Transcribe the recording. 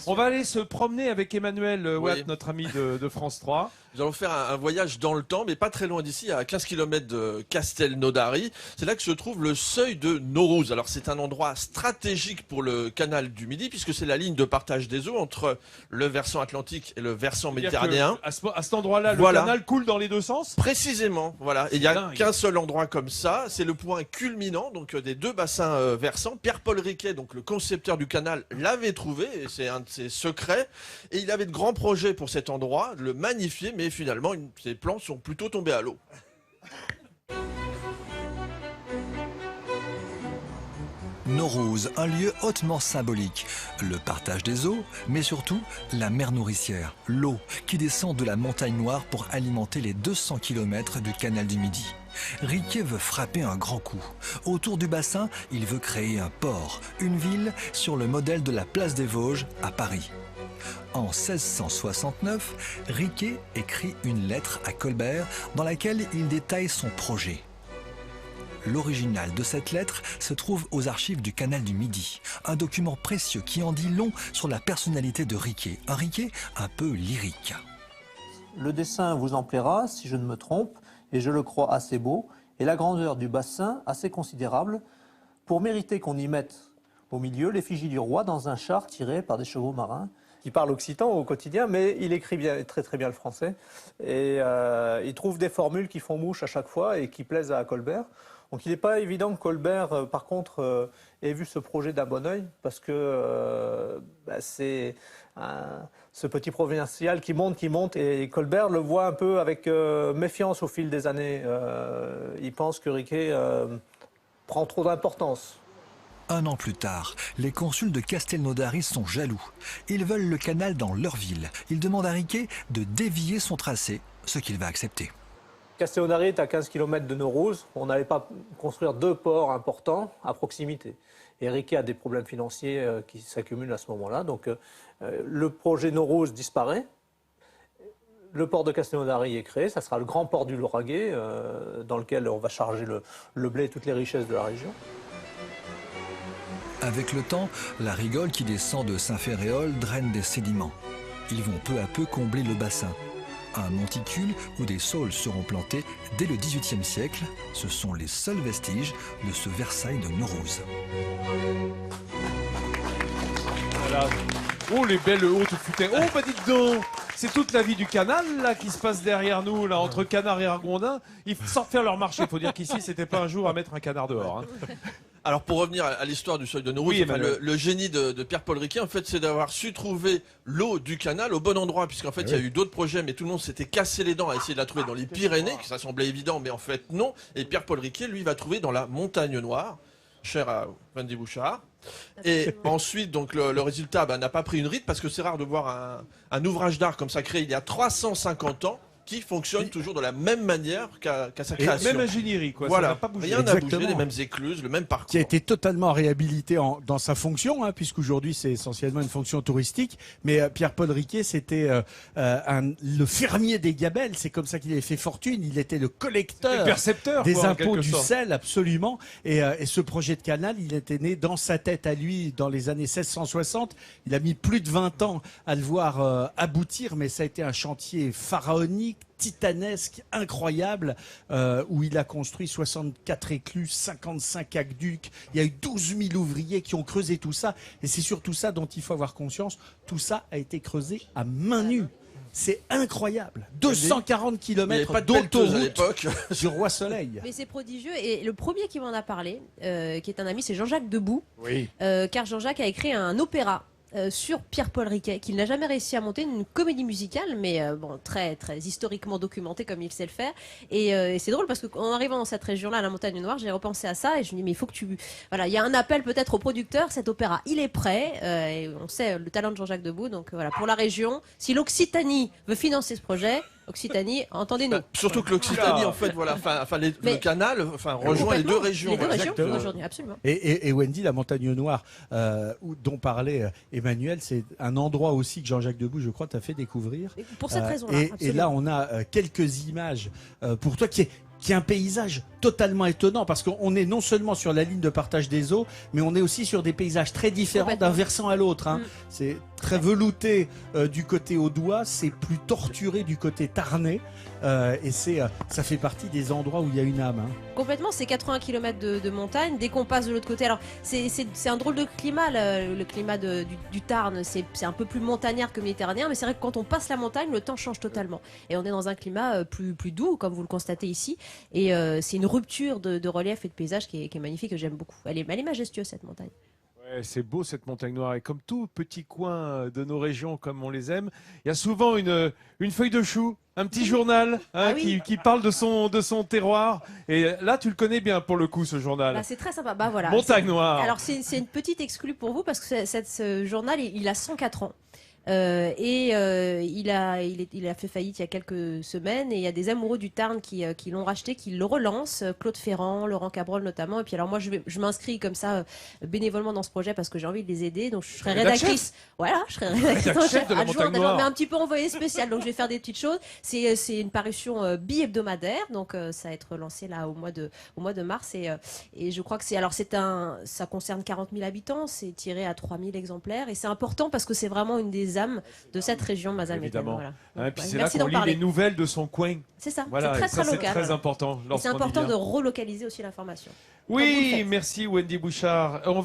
On va aller se promener avec Emmanuel Watt, Oui. notre ami de France 3. Nous allons faire un voyage dans le temps, mais pas très loin d'ici, à 15 km de Castelnaudary. C'est là que se trouve le seuil de Naurouz. Alors c'est un endroit stratégique pour le canal du Midi, puisque c'est la ligne de partage des eaux entre le versant atlantique et le versant méditerranéen. À cet endroit-là, Voilà. le canal coule dans les deux sens. Précisément, voilà. Et il n'y a dingue. qu'un seul endroit comme ça. C'est le point culminant donc des deux bassins versants. Pierre-Paul Riquet, donc le concepteur du canal, l'avait trouvé. Et c'est un de ses secrets. Et il avait de grands projets pour cet endroit, de le magnifier, mais finalement, ses plans sont plutôt tombés à l'eau. Naurouz, un lieu hautement symbolique. Le partage des eaux, mais surtout la mer nourricière, l'eau qui descend de la montagne noire pour alimenter les 200 km du canal du Midi. Riquet veut frapper un grand coup. Autour du bassin, il veut créer un port, une ville sur le modèle de la place des Vosges à Paris. En 1669, Riquet écrit une lettre à Colbert dans laquelle il détaille son projet. L'original de cette lettre se trouve aux archives du canal du Midi, un document précieux qui en dit long sur la personnalité de Riquet, un Riquet un peu lyrique. Le dessin vous en plaira, si je ne me trompe, et je le crois assez beau, et la grandeur du bassin assez considérable, pour mériter qu'on y mette au milieu l'effigie du roi dans un char tiré par des chevaux marins. Il parle occitan au quotidien, mais il écrit bien, très très bien le français, et il trouve des formules qui font mouche à chaque fois et qui plaisent à Colbert. Donc il n'est pas évident que Colbert, par contre, ait vu ce projet d'un bon oeil, parce que c'est ce petit provincial qui monte, et Colbert le voit un peu avec méfiance au fil des années. Il pense que Riquet prend trop d'importance. Un an plus tard, les consuls de Castelnaudary sont jaloux. Ils veulent le canal dans leur ville. Ils demandent à Riquet de dévier son tracé, ce qu'il va accepter. Castelnaudary est à 15 km de Naurouz. On n'allait pas construire deux ports importants à proximité. Et Riquet a des problèmes financiers qui s'accumulent à ce moment-là. Donc le projet Naurouz disparaît. Le port de Castelnaudary est créé. Ça sera le grand port du Lauragais dans lequel on va charger le blé et toutes les richesses de la région. Avec le temps, la rigole qui descend de Saint-Ferréol draine des sédiments. Ils vont peu à peu combler le bassin. Un monticule où des saules seront plantés dès le XVIIIe siècle. Ce sont les seuls vestiges de ce Versailles de Naurouz. Voilà. Oh, les belles hautes foutaines. Oh, bah dites donc, c'est toute la vie du canal là qui se passe derrière nous, là, entre canards et argondins. Ils sortent faire leur marché. Il faut dire qu'ici, c'était pas un jour à mettre un canard dehors. Hein. Alors pour revenir à l'histoire du seuil de Naurouz, Oui, le génie de Pierre-Paul Riquet, en fait, c'est d'avoir su trouver l'eau du canal au bon endroit, puisqu'en fait, il y a eu d'autres projets, mais tout le monde s'était cassé les dents à essayer de la trouver dans les Pyrénées, que ça semblait évident, mais en fait non. Et Pierre-Paul Riquet, lui, va trouver dans la Montagne Noire, chère à Wendy Bouchard. Et ensuite, donc le résultat n'a pas pris une ride, parce que c'est rare de voir un ouvrage d'art comme ça créé il y a 350 ans, qui fonctionne toujours de la même manière qu'à sa création. Même ingénierie, quoi. Voilà, Ça n'a pas bougé. rien n'a bougé, les mêmes écluses, le même parcours. Qui a été totalement réhabilité dans sa fonction, hein, puisqu'aujourd'hui c'est essentiellement une fonction touristique. Mais Pierre-Paul Riquet, c'était le fermier des gabelles, c'est comme ça qu'il avait fait fortune. Il était le collecteur, le percepteur, des quoi, en impôts quelque du sorte. sel, absolument. Et ce projet de canal, il était né dans sa tête à lui dans les années 1660. Il a mis plus de 20 ans à le voir aboutir, mais ça a été un chantier pharaonique, titanesque, incroyable, où il a construit 64 écluses, 55 aqueducs. Il y a eu 12 000 ouvriers qui ont creusé tout ça. Et c'est surtout ça dont il faut avoir conscience. Tout ça a été creusé à main nue. C'est incroyable. 240 km d'autoroute du Roi Soleil. Mais c'est prodigieux. Et le premier qui m'en a parlé, qui est un ami, c'est Jean-Jacques Debout. Oui. Car Jean-Jacques a écrit un opéra sur Pierre-Paul Riquet, qu'il n'a jamais réussi à monter, une comédie musicale, mais bon, très, très historiquement documentée comme il sait le faire. Et c'est drôle parce qu'en arrivant dans cette région-là, à la Montagne Noire, j'ai repensé à ça et je me dis, mais il faut que tu... Voilà, il y a un appel peut-être au producteur, cet opéra, il est prêt, et on sait le talent de Jean-Jacques Debout, donc voilà, pour la région, si l'Occitanie veut financer ce projet, Occitanie, entendez-nous. Surtout que l'Occitanie, en fait, voilà, le canal, rejoint les deux régions. Les deux régions Exactement. aujourd'hui, absolument. Et Wendy, la Montagne Noire, dont parlait Emmanuel, c'est un endroit aussi que Jean-Jacques Debout, je crois, t'a fait découvrir. Et pour cette raison-là, Et absolument. là, on a quelques images pour toi qui est un paysage totalement étonnant, parce qu'on est non seulement sur la ligne de partage des eaux, mais on est aussi sur des paysages très différents d'un versant à l'autre. Hein. C'est très velouté du côté audois, c'est plus torturé du côté tarnais. Et ça fait partie des endroits où il y a une âme. Hein. Complètement, c'est 80 km de montagne. Dès qu'on passe de l'autre côté, alors c'est un drôle de climat, le climat du Tarn. C'est un peu plus montagnard que méditerranéen, mais c'est vrai que quand on passe la montagne, le temps change totalement. Et on est dans un climat plus doux, comme vous le constatez ici. Et c'est une rupture de relief et de paysage qui est magnifique, que j'aime beaucoup. Elle est majestueuse, cette montagne. Ouais, c'est beau cette montagne noire et comme tout petit coin de nos régions comme on les aime, il y a souvent une feuille de chou, un petit journal Ah oui. qui parle de son terroir et là tu le connais bien pour le coup ce journal. Bah, c'est très sympa. Bah, voilà. Montagne noire. Alors c'est une petite exclue pour vous parce que ce journal il a 104 ans. Il a fait faillite il y a quelques semaines et il y a des amoureux du Tarn qui l'ont racheté, qui le relancent, Claude Ferrand, Laurent Cabrol notamment. Et puis alors moi je m'inscris comme ça bénévolement dans ce projet parce que j'ai envie de les aider. Donc je serai rédactrice. Voilà, je serai rédactrice en chef de la adjointe, Montagne Noire. mais un petit peu envoyée spéciale. Donc je vais faire des petites choses. C'est une parution bi-hebdomadaire, donc ça va être lancé là au mois de mars et je crois que ça concerne 40 000 habitants. C'est tiré à 3 000 exemplaires et c'est important parce que c'est vraiment une des âmes de cette région Mazal-Méthane. Évidemment. Voilà. Hein, puis Donc, c'est là merci qu'on d'en lit parler. les nouvelles de son coin. C'est ça, Voilà, c'est et ça, très c'est très important. Et c'est lorsqu'on y important vient. de relocaliser aussi l'information. Comme vous le Oui, faites. merci Wendy Bouchard.